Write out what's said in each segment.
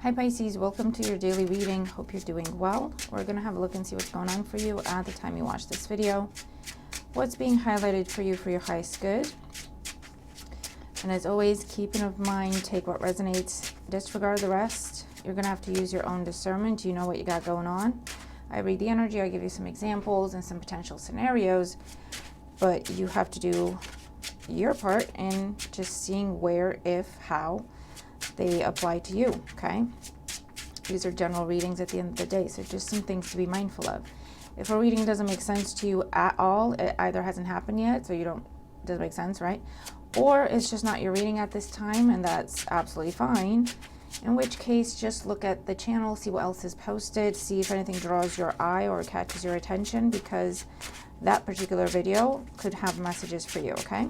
Hi Pisces, welcome to your daily reading. Hope you're doing well. We're going to have a look and see what's going on for you at the time you watch this video. What's being highlighted for you for your highest good. And as always, keep in mind, take what resonates, disregard the rest. You're going to have to use your own discernment. You know what you got going on. I read the energy, I give you some examples and some potential scenarios, but you have to do your part in just seeing where, if, how they apply to you, okay? These are general readings at the end of the day, so just some things to be mindful of. If a reading doesn't make sense to you at all, it either hasn't happened yet, so doesn't make sense, right? Or it's just not your reading at this time, and that's absolutely fine. In which case, just look at the channel, see what else is posted, see if anything draws your eye or catches your attention, because that particular video could have messages for you, okay?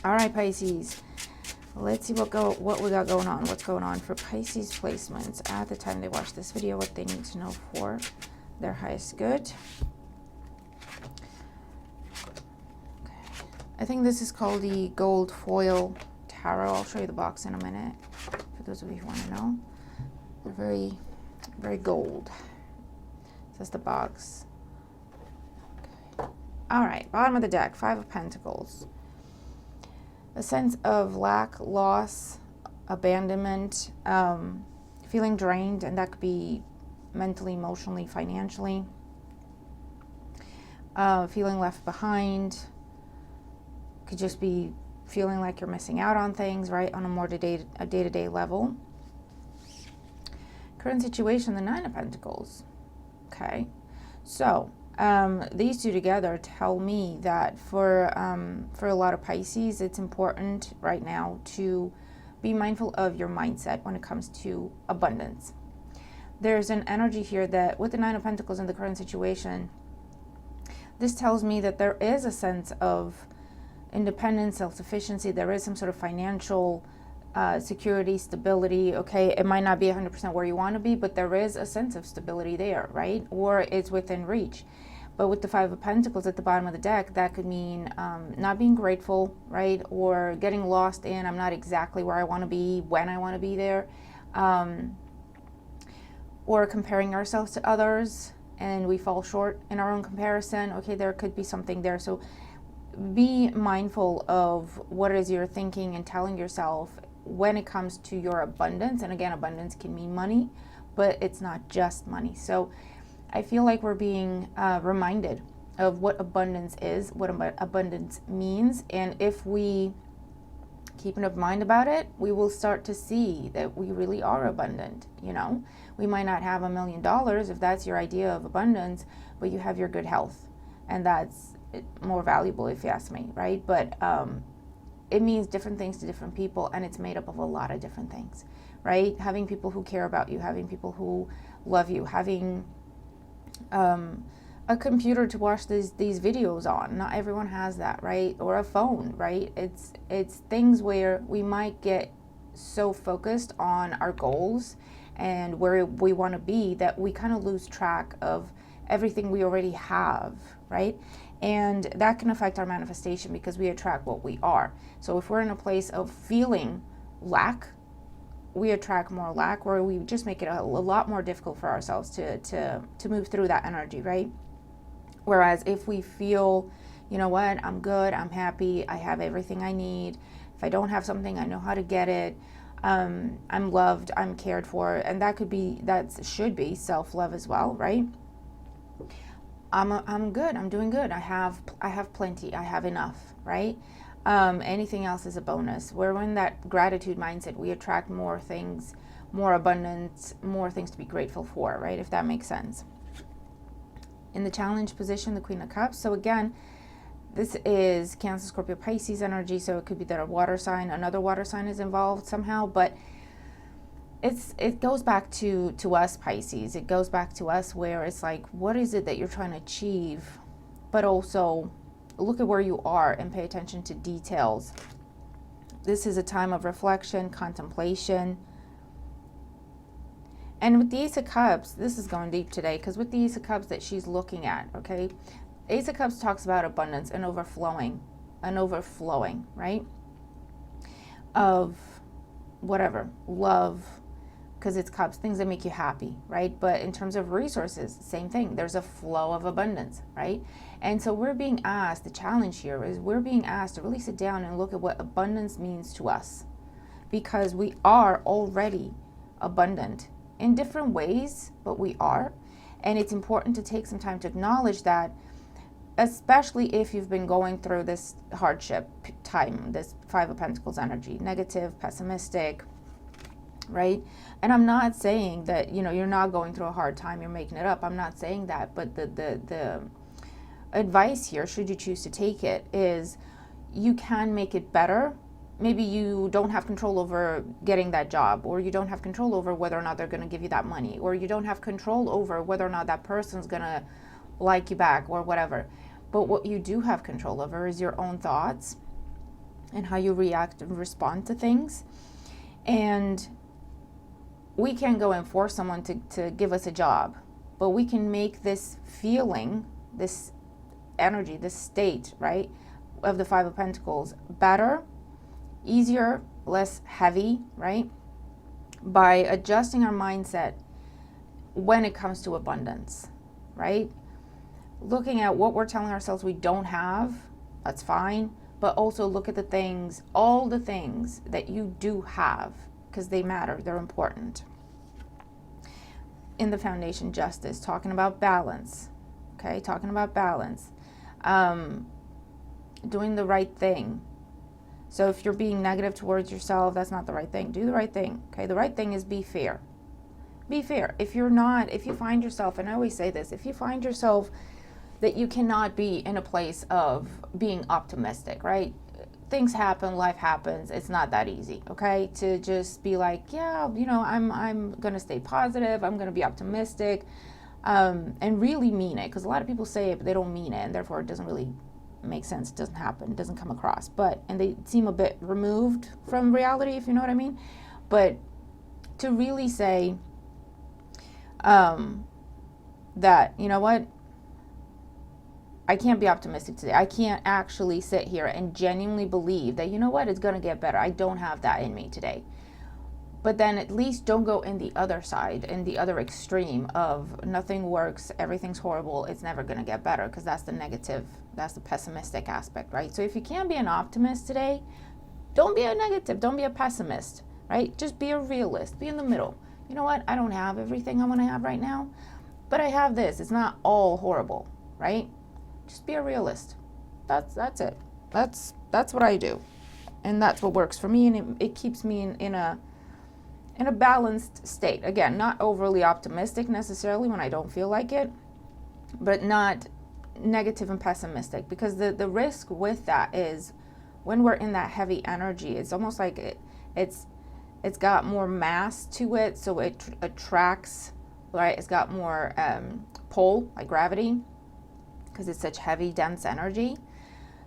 All right, Pisces. Let's see what we got going on. What's going on for Pisces placements at the time they watch this video, what they need to know for their highest good. Okay. I think this is called the Gold Foil Tarot. I'll show you the box in a minute for those of you who want to know. They're very, very gold. So that's the box. Okay. All right, bottom of the deck, Five of Pentacles. A sense of lack, loss, abandonment, feeling drained, and that could be mentally, emotionally, financially. Feeling left behind. Could just be feeling like you're missing out on things, right, on a more day-to-day level. Current situation, the Nine of Pentacles. Okay, so these two together tell me that for a lot of Pisces, it's important right now to be mindful of your mindset when it comes to abundance. There's an energy here that with the Nine of Pentacles in the current situation, this tells me that there is a sense of independence, self-sufficiency. There is some sort of financial security, stability, okay? It might not be 100% where you want to be, but there is a sense of stability there, right? Or it's within reach. But with the Five of Pentacles at the bottom of the deck, that could mean not being grateful, right? Or getting lost in, I'm not exactly where I want to be, when I want to be there. Or comparing ourselves to others, and we fall short in our own comparison. Okay, there could be something there. So be mindful of what it is you're thinking and telling yourself when it comes to your abundance. And again, abundance can mean money, but it's not just money. So I feel like we're being reminded of what abundance is, what abundance means. And if we keep an open mind about it, we will start to see that we really are abundant. You know, we might not have $1 million if that's your idea of abundance, but you have your good health. And that's more valuable if you ask me, right? But it means different things to different people, and it's made up of a lot of different things, right? Having people who care about you, having people who love you, having a computer to watch these videos on. Not everyone has that, right? Or a phone, right? It's things where we might get so focused on our goals and where we want to be that we kind of lose track of everything we already have, right? And that can affect our manifestation because we attract what we are. So if we're in a place of feeling lack, we attract more lack, where we just make it a lot more difficult for ourselves to move through that energy, right? Whereas if we feel, you know what, I'm good, I'm happy, I have everything I need. If I don't have something, I know how to get it. I'm loved, I'm cared for, and that should be self-love as well, right? I'm good, I'm doing good, I have plenty, I have enough, right? Anything else is a bonus. We're in that gratitude mindset. We attract more things, more abundance, more things to be grateful for, right? If that makes sense. In the challenge position, the Queen of Cups. So again, this is Cancer, Scorpio, Pisces energy. So it could be that another water sign is involved somehow, but it goes back to us, Pisces. It goes back to us where it's like, what is it that you're trying to achieve? But also look at where you are and pay attention to details. This is a time of reflection, contemplation. And with the Ace of Cups, this is going deep today, because with the Ace of Cups that she's looking at, okay, Ace of Cups talks about abundance and overflowing, right? Of whatever, love, because it's cups, things that make you happy, right? But in terms of resources, same thing. There's a flow of abundance, right? And so we're being asked, the challenge here is we're being asked to really sit down and look at what abundance means to us, because we are already abundant in different ways, but we are. And it's important to take some time to acknowledge that, especially if you've been going through this hardship time, this Five of Pentacles energy, negative, pessimistic, right? And I'm not saying that, you know, you're not going through a hard time, you're making it up. I'm not saying that, but the advice here, should you choose to take it, is you can make it better. Maybe you don't have control over getting that job, or you don't have control over whether or not they're going to give you that money, or you don't have control over whether or not that person's going to like you back or whatever. But what you do have control over is your own thoughts and how you react and respond to things. And we can't go and force someone to give us a job, but we can make this feeling, this energy, this state, right, of the Five of Pentacles better, easier, less heavy, right, by adjusting our mindset when it comes to abundance, right? Looking at what we're telling ourselves we don't have, that's fine, but also look at the things, all the things that you do have, because they matter, they're important. In the foundation, justice, talking about balance, okay, talking about balance, doing the right thing. So if you're being negative towards yourself, that's not the right thing. Do the right thing, okay? The right thing is be fair. Be fair. If you find yourself, and I always say this, if you find yourself that you cannot be in a place of being optimistic, right? Things happen, life happens. It's not that easy, okay? To just be like, yeah, you know, I'm going to stay positive. I'm going to be optimistic, and really mean it. Because a lot of people say it, but they don't mean it. And therefore, it doesn't really make sense. It doesn't happen. It doesn't come across. And they seem a bit removed from reality, if you know what I mean. But to really say that, you know what? I can't be optimistic today. I can't actually sit here and genuinely believe that, you know what, it's going to get better. I don't have that in me today. But then at least don't go in the other side, in the other extreme of nothing works, everything's horrible, it's never going to get better, because that's the negative, that's the pessimistic aspect, right? So if you can't be an optimist today, don't be a negative, don't be a pessimist, right? Just be a realist, be in the middle. You know what, I don't have everything I want to have right now, but I have this. It's not all horrible, right? Just be a realist. That's it. That's what I do, and that's what works for me, and it keeps me in a balanced state. Again, not overly optimistic necessarily when I don't feel like it, but not negative and pessimistic, because the risk with that is when we're in that heavy energy, it's almost like it's got more mass to it, so it attracts, right? It's got more pull, like gravity, because it's such heavy, dense energy.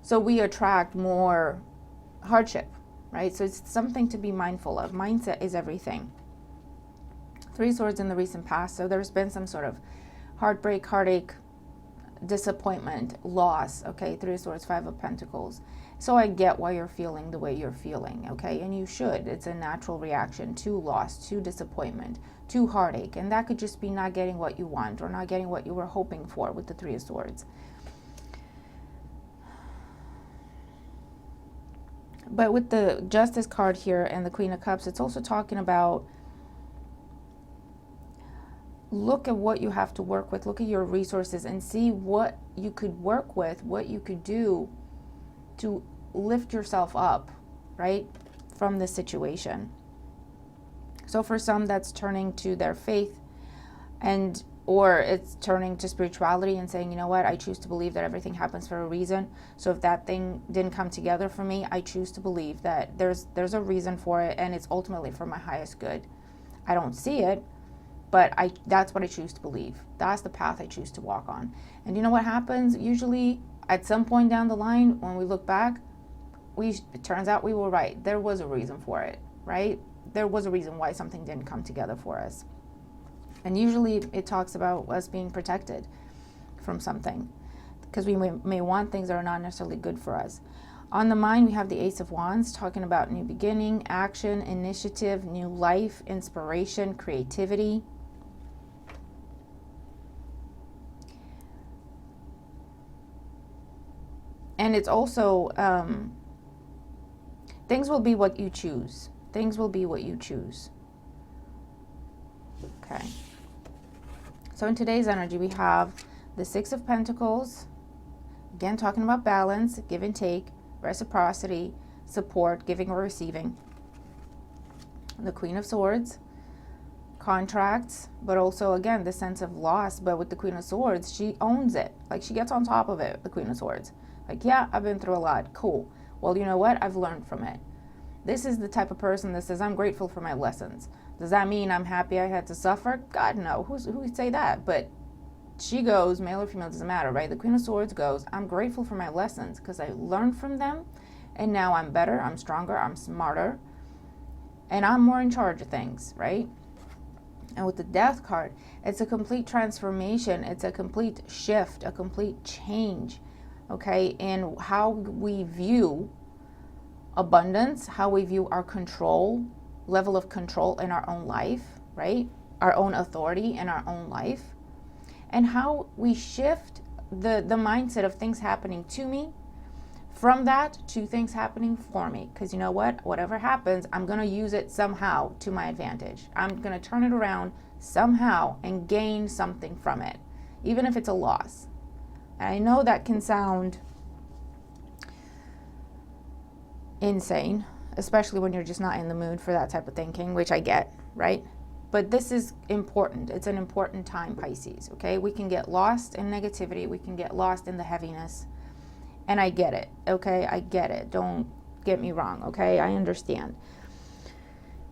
So we attract more hardship, right? So it's something to be mindful of. Mindset is everything. Three Swords in the recent past. So there's been some sort of heartbreak, heartache, disappointment, loss, okay? Three of Swords, Five of Pentacles. So I get why you're feeling the way you're feeling, okay? And you should. It's a natural reaction to loss, to disappointment, to heartache. And that could just be not getting what you want, or not getting what you were hoping for with the Three of Swords. But with the Justice card here and the Queen of Cups, it's also talking about, look at what you have to work with, look at your resources, and see what you could work with, what you could do to lift yourself up, right, from this situation. So for some, that's turning to their faith, or it's turning to spirituality and saying, you know what, I choose to believe that everything happens for a reason. So if that thing didn't come together for me, I choose to believe that there's a reason for it, and it's ultimately for my highest good. I don't see it, but that's what I choose to believe. That's the path I choose to walk on. And you know what happens? Usually at some point down the line, when we look back, it turns out we were right. There was a reason for it, right? There was a reason why something didn't come together for us. And usually it talks about us being protected from something, because we may want things that are not necessarily good for us. On the mind, we have the Ace of Wands, talking about new beginning, action, initiative, new life, inspiration, creativity. And it's also, things will be what you choose. Things will be what you choose. Okay. So in today's energy, we have the Six of Pentacles. Again, talking about balance, give and take, reciprocity, support, giving or receiving. The Queen of Swords, contracts, but also, again, the sense of loss. But with the Queen of Swords, she owns it. Like, she gets on top of it, the Queen of Swords. Like, yeah, I've been through a lot. Cool. Well, you know what? I've learned from it. This is the type of person that says, I'm grateful for my lessons. Does that mean I'm happy I had to suffer? God, no. Who would say that? But she goes, male or female, doesn't matter, right? The Queen of Swords goes, I'm grateful for my lessons because I learned from them, and now I'm better, I'm stronger, I'm smarter, and I'm more in charge of things, right? And with the Death card, it's a complete transformation. It's a complete shift, a complete change, okay, in how we view abundance, how we view our control, level of control in our own life, right? Our own authority in our own life. And how we shift the mindset of things happening to me from that to things happening for me. Because you know what? Whatever happens, I'm going to use it somehow to my advantage. I'm going to turn it around somehow and gain something from it, even if it's a loss. And I know that can sound insane, especially when you're just not in the mood for that type of thinking, which I get, right? But this is important. It's an important time, Pisces, okay? We can get lost in negativity. We can get lost in the heaviness. And I get it, okay? I get it. Don't get me wrong, okay? I understand.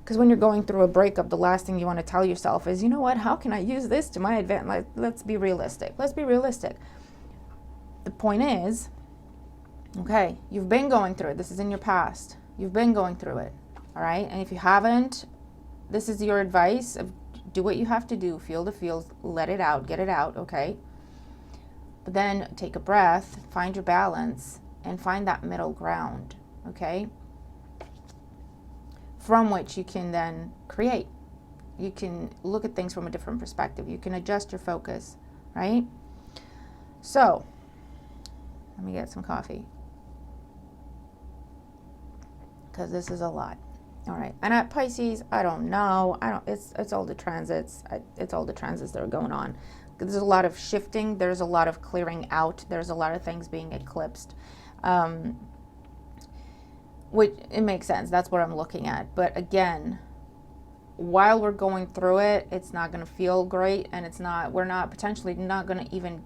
Because when you're going through a breakup, the last thing you want to tell yourself is, you know what? How can I use this to my advantage? Let's be realistic. Let's be realistic. The point is, okay, you've been going through it. This is in your past. You've been going through it, all right? And if you haven't, this is your advice of do what you have to do, feel the feels, let it out, get it out, okay? But then take a breath, find your balance, and find that middle ground, okay? From which you can then create. You can look at things from a different perspective. You can adjust your focus, right? So, let me get some coffee, because this is a lot. All right, and at Pisces, I don't know. It's all the transits. It's all the transits that are going on. There's a lot of shifting. There's a lot of clearing out. There's a lot of things being eclipsed, which it makes sense. That's what I'm looking at. But again, while we're going through it, it's not going to feel great, and we're not potentially not going to even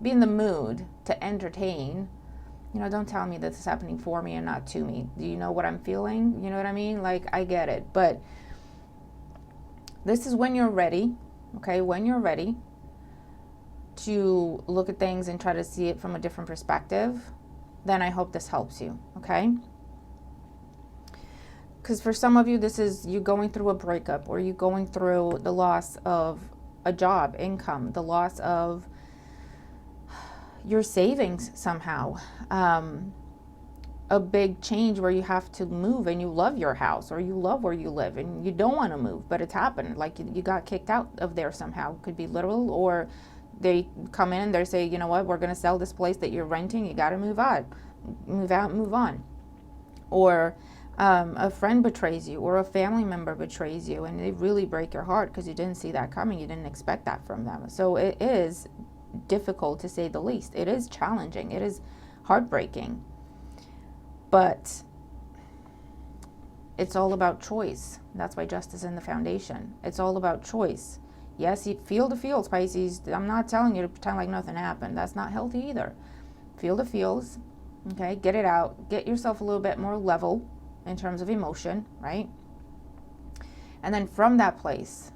be in the mood to entertain. You know, don't tell me that this is happening for me and not to me. Do you know what I'm feeling? You know what I mean? Like, I get it. But this is when you're ready, okay? When you're ready to look at things and try to see it from a different perspective, then I hope this helps you, okay? Because for some of you, this is you going through a breakup, or you going through the loss of a job, income, the loss of your savings somehow, a big change where you have to move, and you love your house, or you love where you live and you don't want to move, but it's happened. Like, you got kicked out of there somehow. Could be literal, or they come in and they say, you know what, we're going to sell this place that you're renting. You got to move out, move on. Or a friend betrays you, or a family member betrays you, and they really break your heart because you didn't see that coming. You didn't expect that from them. So it is difficult, to say the least. It is challenging. It is heartbreaking. But it's all about choice. That's why justice is in the foundation. It's all about choice. Yes, you feel the feels, Pisces. I'm not telling you to pretend like nothing happened. That's not healthy either. Feel the feels, okay? Get it out. Get yourself a little bit more level in terms of emotion, right? And then from that place,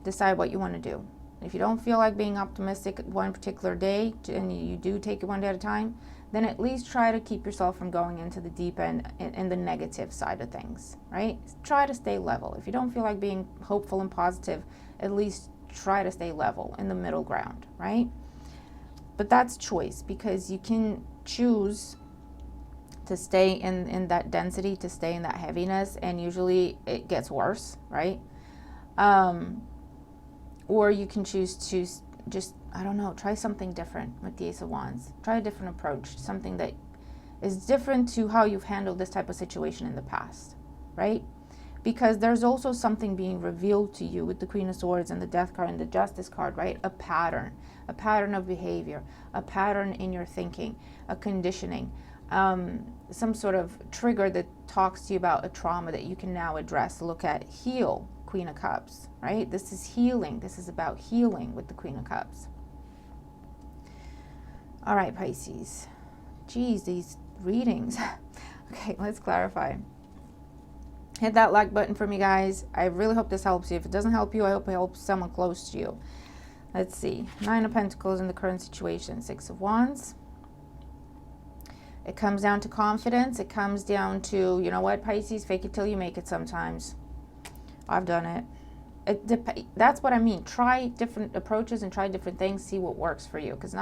decide what you want to do. If you don't feel like being optimistic one particular day, and you do take it one day at a time, then at least try to keep yourself from going into the deep end in the negative side of things, right? Try to stay level. If you don't feel like being hopeful and positive, at least try to stay level in the middle ground, right? But that's choice, because you can choose to stay in that density, to stay in that heaviness, and usually it gets worse, right? Or you can choose to just, I don't know, try something different with the Ace of Wands. Try a different approach, something that is different to how you've handled this type of situation in the past, right? Because there's also something being revealed to you with the Queen of Swords and the Death card and the Justice card, right? A pattern of behavior, a pattern in your thinking, a conditioning, some sort of trigger that talks to you about a trauma that you can now address, look at, heal. Queen of Cups, right? This is healing. This is about healing with the Queen of Cups. All right, Pisces. Geez, these readings. Okay, let's clarify. Hit that like button for me, guys. I really hope this helps you. If it doesn't help you, I hope it helps someone close to you. Let's see. 9 of Pentacles in the current situation. 6 of Wands. It comes down to confidence. It comes down to, you know what, Pisces, fake it till you make it sometimes. I've done it. That's what I mean. Try different approaches and try different things. See what works for you. Because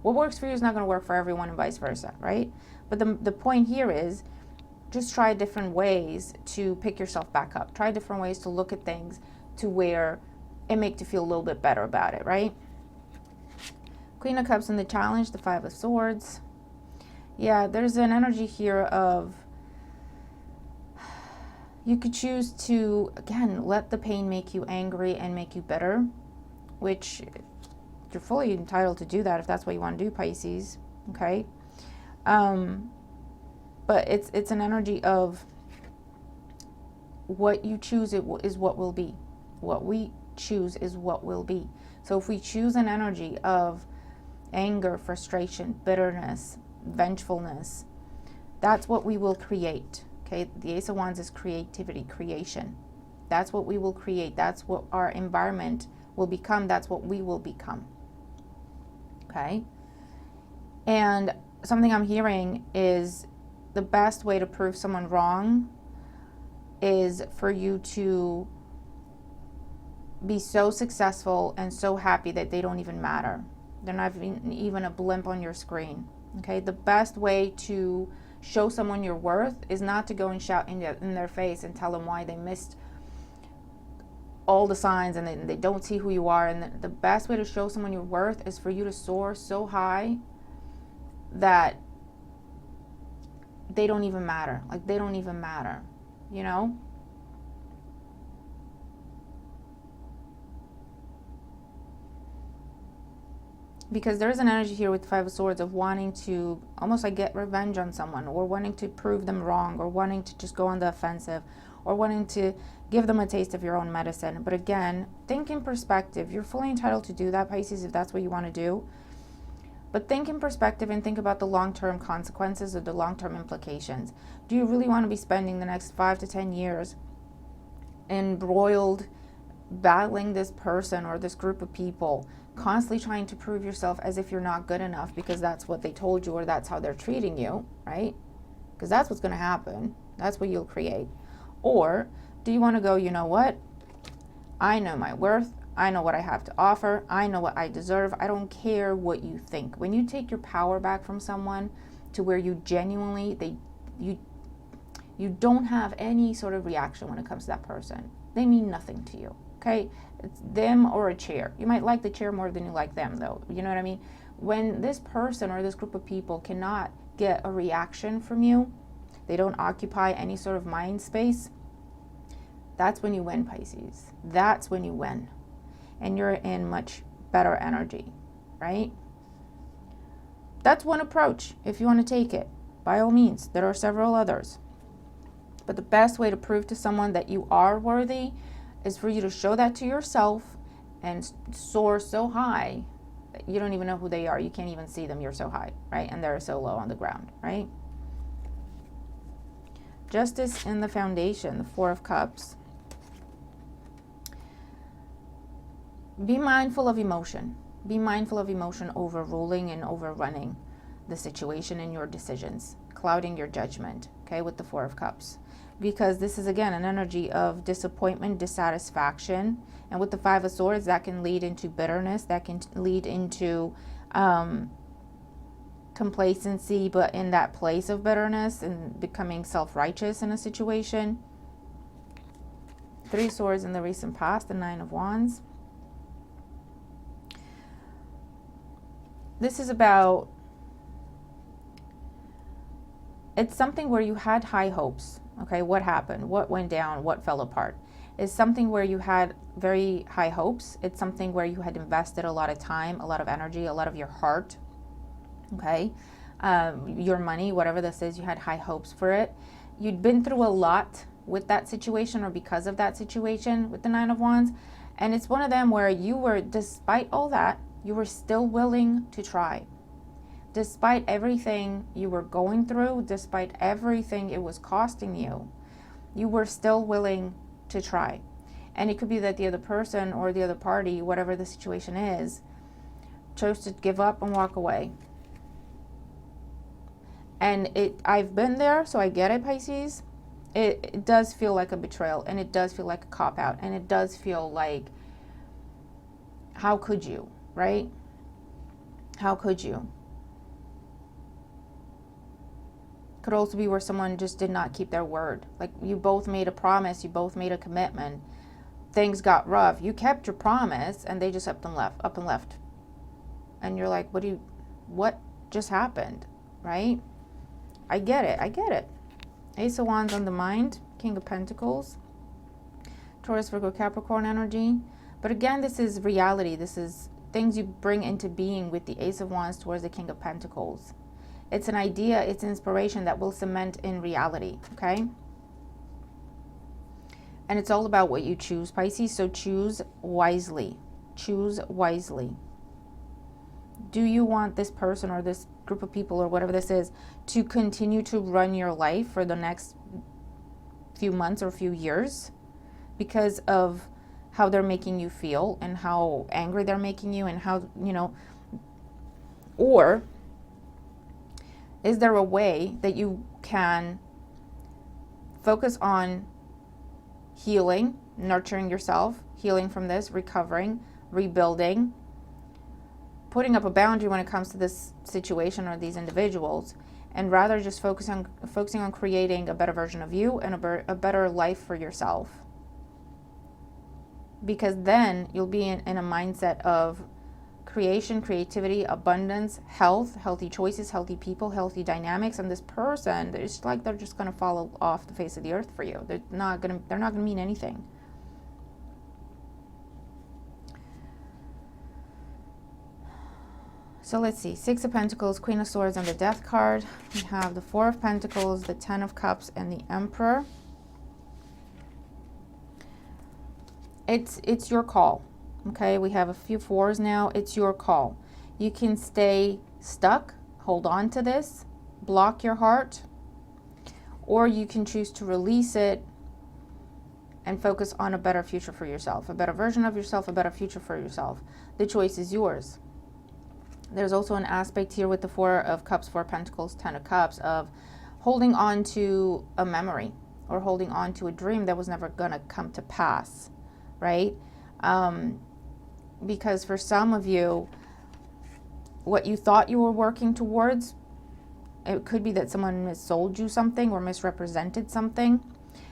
what works for you is not going to work for everyone and vice versa, right? But the point here is just try different ways to pick yourself back up. Try different ways to look at things to where it makes you feel a little bit better about it, right? Queen of Cups in the challenge, the 5 of Swords. Yeah, there's an energy here of, you could choose to, again, let the pain make you angry and make you bitter, which you're fully entitled to do that if that's what you want to do, Pisces, okay? But it's an energy of what you choose is what will be. What we choose is what will be. So if we choose an energy of anger, frustration, bitterness, vengefulness, that's what we will create. Okay, the Ace of Wands is creativity, creation. That's what we will create. That's what our environment will become. That's what we will become. Okay? And something I'm hearing is the best way to prove someone wrong is for you to be so successful and so happy that they don't even matter. They're not even a blimp on your screen. Okay? The best way to show someone your worth is not to go and shout in their face and tell them why they missed all the signs and they don't see who you are. And the best way to show someone your worth is for you to soar so high that they don't even matter. Like, they don't even matter, you know? Because there's an energy here with the 5 of Swords of wanting to almost like get revenge on someone, or wanting to prove them wrong, or wanting to just go on the offensive, or wanting to give them a taste of your own medicine. But again, think in perspective. You're fully entitled to do that, Pisces, if that's what you want to do. But think in perspective and think about the long-term consequences or the long-term implications. Do you really want to be spending the next 5 to 10 years embroiled, battling this person or this group of people, constantly trying to prove yourself as if you're not good enough because that's what they told you or that's how they're treating you, right? Because that's what's going to happen. That's what you'll create. Or do you want to go, you know what? I know my worth. I know what I have to offer. I know what I deserve. I don't care what you think. When you take your power back from someone to where you genuinely, you don't have any sort of reaction when it comes to that person. They mean nothing to you, okay? It's them or a chair. You might like the chair more than you like them, though. You know what I mean? When this person or this group of people cannot get a reaction from you, they don't occupy any sort of mind space, that's when you win, Pisces. That's when you win. And you're in much better energy, right? That's one approach if you want to take it. By all means, there are several others. But the best way to prove to someone that you are worthy is for you to show that to yourself and soar so high that you don't even know who they are. You can't even see them. You're so high, right? And they're so low on the ground, right? Justice in the foundation, the 4 of Cups. Be mindful of emotion. Be mindful of emotion overruling and overrunning the situation and your decisions, clouding your judgment, okay, with the 4 of Cups. Because this is, again, an energy of disappointment, dissatisfaction. And with the 5 of Swords, that can lead into bitterness. That can lead into kind complacency, but in that place of bitterness and becoming self-righteous in a situation. 3 Swords in the recent past, the 9 of Wands. This is about, it's something where you had high hopes. Okay, what happened? What went down? What fell apart? It's something where you had very high hopes. It's something where you had invested a lot of time, a lot of energy, a lot of your heart. Okay, your money, whatever this is, you had high hopes for it. You'd been through a lot with that situation, or because of that situation with the 9 of Wands. And it's one of them where you were, despite all that, you were still willing to try. Despite everything you were going through, despite everything it was costing you, you were still willing to try. And it could be that the other person or the other party, whatever the situation is, chose to give up and walk away. And I've been there, so I get it, Pisces. It does feel like a betrayal, and it does feel like a cop-out, and it does feel like, how could you, right? How could you? Could also be where someone just did not keep their word. Like, you both made a promise, you both made a commitment. Things got rough. You kept your promise, and they just up and left. And you're like, what just happened, right? I get it. Ace of Wands on the mind, King of Pentacles, Taurus, Virgo, Capricorn energy. But again, this is reality. This is things you bring into being with the Ace of Wands towards the King of Pentacles. It's an idea, it's inspiration that will cement in reality, okay? And it's all about what you choose, Pisces, so choose wisely. Choose wisely. Do you want this person or this group of people or whatever this is to continue to run your life for the next few months or few years because of how they're making you feel and how angry they're making you and how, you know, or is there a way that you can focus on healing, nurturing yourself, healing from this, recovering, rebuilding, putting up a boundary when it comes to this situation or these individuals, and rather just focusing on creating a better version of you and a better life for yourself? Because then you'll be in a mindset of creation, creativity, abundance, health, healthy choices, healthy people, healthy dynamics. And this person, it's like they're just going to fall off the face of the earth for you. They're not going to mean anything. So let's see, 6 of Pentacles, Queen of Swords, and the Death card. We have the 4 of Pentacles, the 10 of Cups, and the Emperor. It's your call, okay? We have a few 4s now. It's your call. You can stay stuck, hold on to this, block your heart, or you can choose to release it and focus on a better future for yourself, a better version of yourself, a better future for yourself. The choice is yours. There's also an aspect here with the 4 of Cups, 4 of Pentacles, 10 of Cups of holding on to a memory or holding on to a dream that was never going to come to pass, right? Because for some of you, what you thought you were working towards, it could be that someone missold you something or misrepresented something.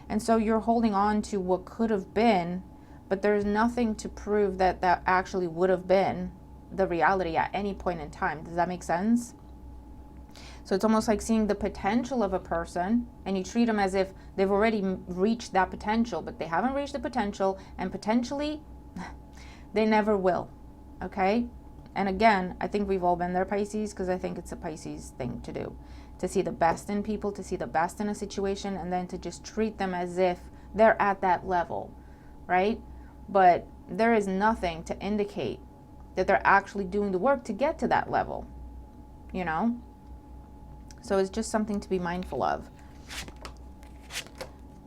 And so you're holding on to what could have been, but there's nothing to prove that that actually would have been the reality at any point in time. Does that make sense? So it's almost like seeing the potential of a person and you treat them as if they've already reached that potential, but they haven't reached the potential, and potentially they never will. Okay? And again, I think we've all been there, Pisces, because I think it's a Pisces thing to do. To see the best in people, to see the best in a situation, and then to just treat them as if they're at that level, right? But there is nothing to indicate that they're actually doing the work to get to that level, you know? So it's just something to be mindful of.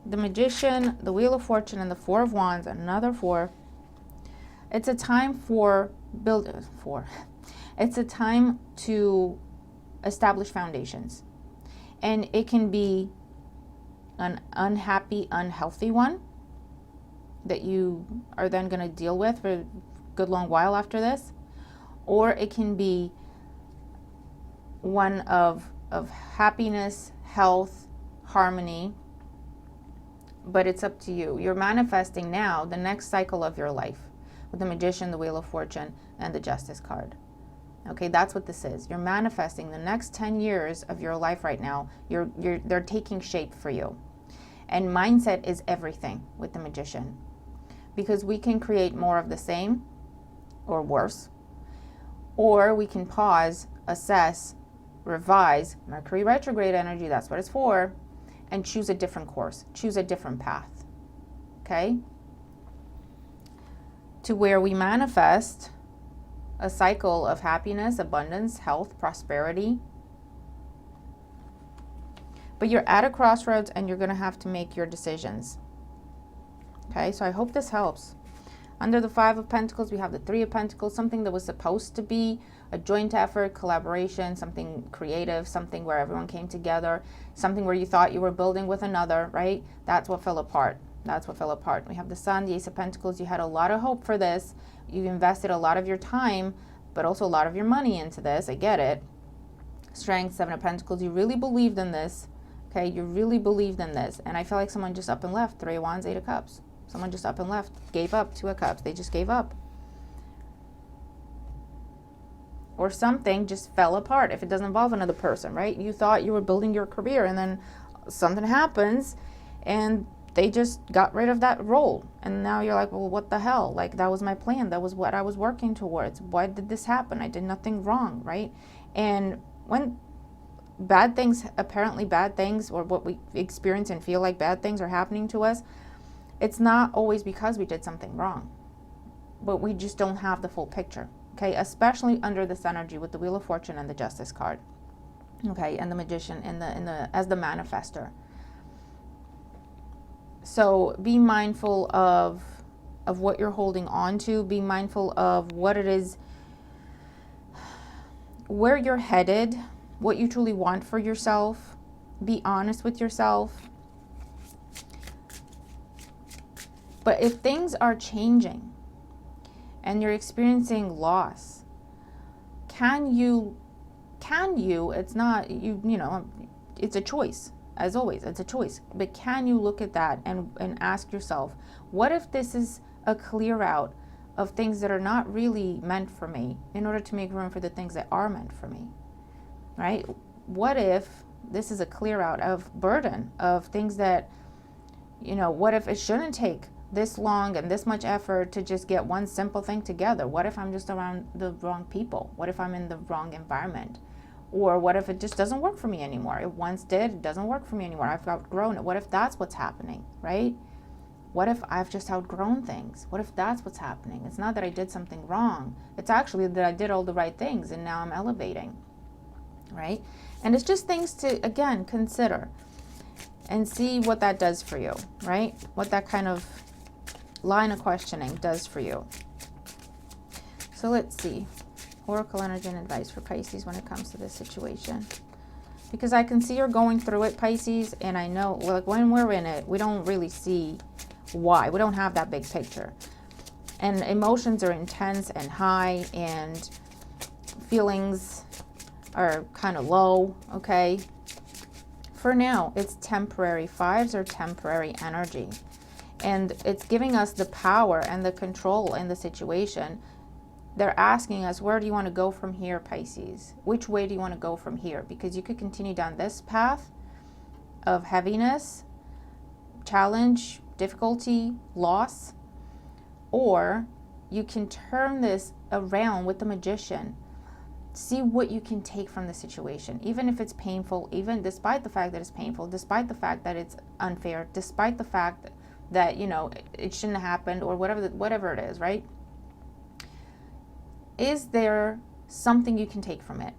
The Magician, the Wheel of Fortune, and the 4 of Wands, another 4. It's a time it's a time to establish foundations. And it can be an unhappy, unhealthy one that you are then going to deal with for a good long while after this. Or it can be one of happiness, health, harmony, but it's up to you. You're manifesting now the next cycle of your life with the Magician, the Wheel of Fortune, and the Justice card. Okay, that's what this is. You're manifesting the next 10 years of your life right now. They're taking shape for you. And mindset is everything with the Magician, because we can create more of the same or worse, or we can pause, assess, revise, Mercury retrograde energy, that's what it's for, and choose a different course, choose a different path, okay? To where we manifest a cycle of happiness, abundance, health, prosperity. But you're at a crossroads and you're going to have to make your decisions. Okay, so I hope this helps. Under the Five of Pentacles, we have the Three of Pentacles, something that was supposed to be a joint effort, collaboration, something creative, something where everyone came together, something where you thought you were building with another, right? That's what fell apart. That's what fell apart. We have the Sun, the Ace of Pentacles. You had a lot of hope for this. You invested a lot of your time, but also a lot of your money into this. I get it. Strength, Seven of Pentacles. You really believed in this. Okay, you really believed in this. And I feel like someone just up and left. Three of Wands, Eight of Cups. Someone just up and left. Gave up. Two of Cups. They just gave up. Or something just fell apart if it doesn't involve another person, right? You thought you were building your career and then something happens and they just got rid of that role. And now you're like, well, what the hell? Like, that was my plan. That was what I was working towards. Why did this happen? I did nothing wrong, right? And when bad things, apparently bad things, or what we experience and feel like bad things are happening to us, it's not always because we did something wrong. But we just don't have the full picture, okay? Especially under this energy with the Wheel of Fortune and the Justice card, okay? And the Magician as the manifester. So be mindful of what you're holding on to. Be mindful of what it is, where you're headed, what you truly want for yourself. Be honest with yourself. But if things are changing and you're experiencing loss, can you, it's not, you know, it's a choice. As always, it's a choice. But can you look at that and ask yourself, what if this is a clear out of things that are not really meant for me in order to make room for the things that are meant for me, right? What if this is a clear out of burden, of things that, you know, what if it shouldn't take this long and this much effort to just get one simple thing together? What if I'm just around the wrong people? What if I'm in the wrong environment? Or what if it just doesn't work for me anymore? It once did, it doesn't work for me anymore. I've outgrown it. What if that's what's happening, right? What if I've just outgrown things? What if that's what's happening? It's not that I did something wrong. It's actually that I did all the right things and now I'm elevating, right? And it's just things to, again, consider and see what that does for you, right? What that kind of line of questioning does for you. So let's see. Oracle energy and advice for Pisces when it comes to this situation. Because I can see you're going through it, Pisces, and I know, like, when we're in it, we don't really see why. We don't have that big picture. And emotions are intense and high, and feelings are kind of low, okay? For now, it's temporary. Fives are temporary energy. And it's giving us the power and the control in the situation. They're asking us, where do you want to go from here, Pisces? Which way do you want to go from here? Because you could continue down this path of heaviness, challenge, difficulty, loss, or you can turn this around with the Magician. See what you can take from the situation, even if it's painful, even despite the fact that it's painful, despite the fact that it's unfair, despite the fact that, you know, it shouldn't have happened, or whatever it is, right? Is there something you can take from it?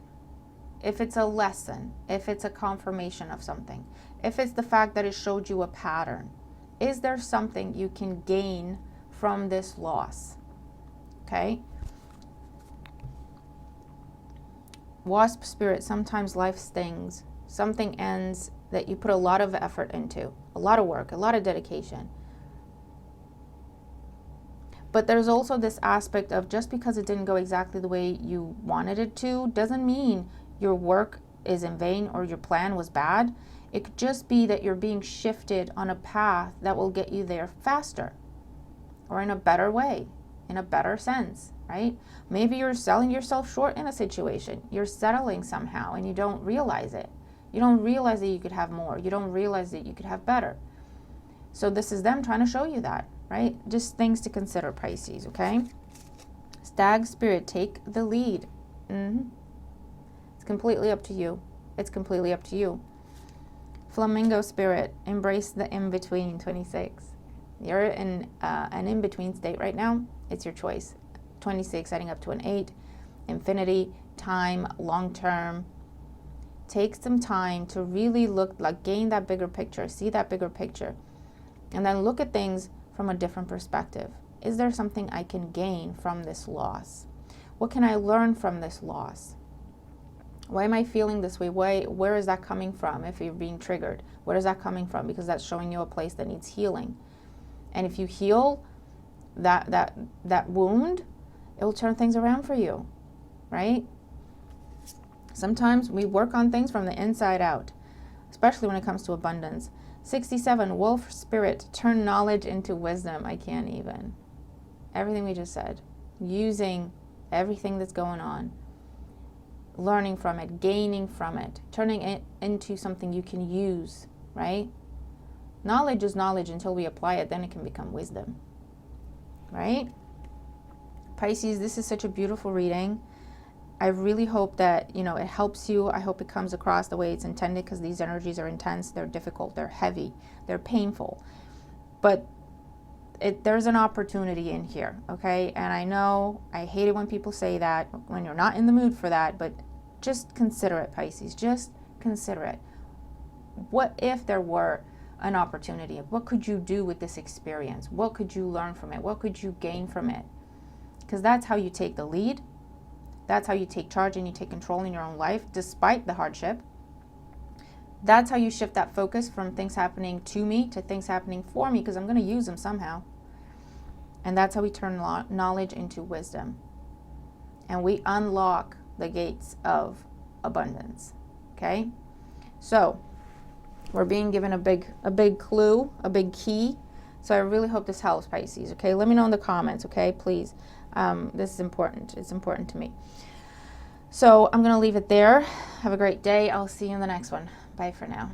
If it's a lesson, if it's a confirmation of something, if it's the fact that it showed you a pattern, is there something you can gain from this loss? Okay? Wasp spirit, sometimes life stings. Something ends that you put a lot of effort into, a lot of work, a lot of dedication. But there's also this aspect of just because it didn't go exactly the way you wanted it to, doesn't mean your work is in vain or your plan was bad. It could just be that you're being shifted on a path that will get you there faster or in a better way, in a better sense, right? Maybe you're selling yourself short in a situation. You're settling somehow and you don't realize it. You don't realize that you could have more. You don't realize that you could have better. So this is them trying to show you that, right? Just things to consider, Pisces, okay? Stag spirit, take the lead. It's completely up to you. It's completely up to you. Flamingo spirit, embrace the in-between, 26. You're in an in-between state right now. It's your choice. 26 heading up to an 8. Infinity, time, long-term. Take some time to really look, like gain that bigger picture, see that bigger picture. And then look at things from a different perspective. Is there something I can gain from this loss? What can I learn from this loss? Why am I feeling this way? Where is that coming from? If you're being triggered, where is that coming from? Because that's showing you a place that needs healing. And if you heal that wound, it will turn things around for you, right? Sometimes we work on things from the inside out, especially when it comes to abundance. 67, wolf spirit, turn knowledge into wisdom. I can't even. Everything we just said. Using everything that's going on. Learning from it, gaining from it, turning it into something you can use, right? Knowledge is knowledge until we apply it, then it can become wisdom, right? Pisces, this is such a beautiful reading. I really hope that, it helps you. I hope it comes across the way it's intended, because these energies are intense, they're difficult, they're heavy, they're painful. But there's an opportunity in here, okay? And I know I hate it when people say that, when you're not in the mood for that, but just consider it, Pisces. Just consider it. What if there were an opportunity? What could you do with this experience? What could you learn from it? What could you gain from it? Because that's how you take the lead. That's how you take charge and you take control in your own life, despite the hardship. That's how you shift that focus from things happening to me to things happening for me, because I'm going to use them somehow. And that's how we turn knowledge into wisdom. And we unlock the gates of abundance. Okay? So, we're being given a big clue, a big key. So I really hope this helps, Pisces. Okay? Let me know in the comments, okay? Please. This is important. It's important to me. So I'm going to leave it there. Have a great day. I'll see you in the next one. Bye for now.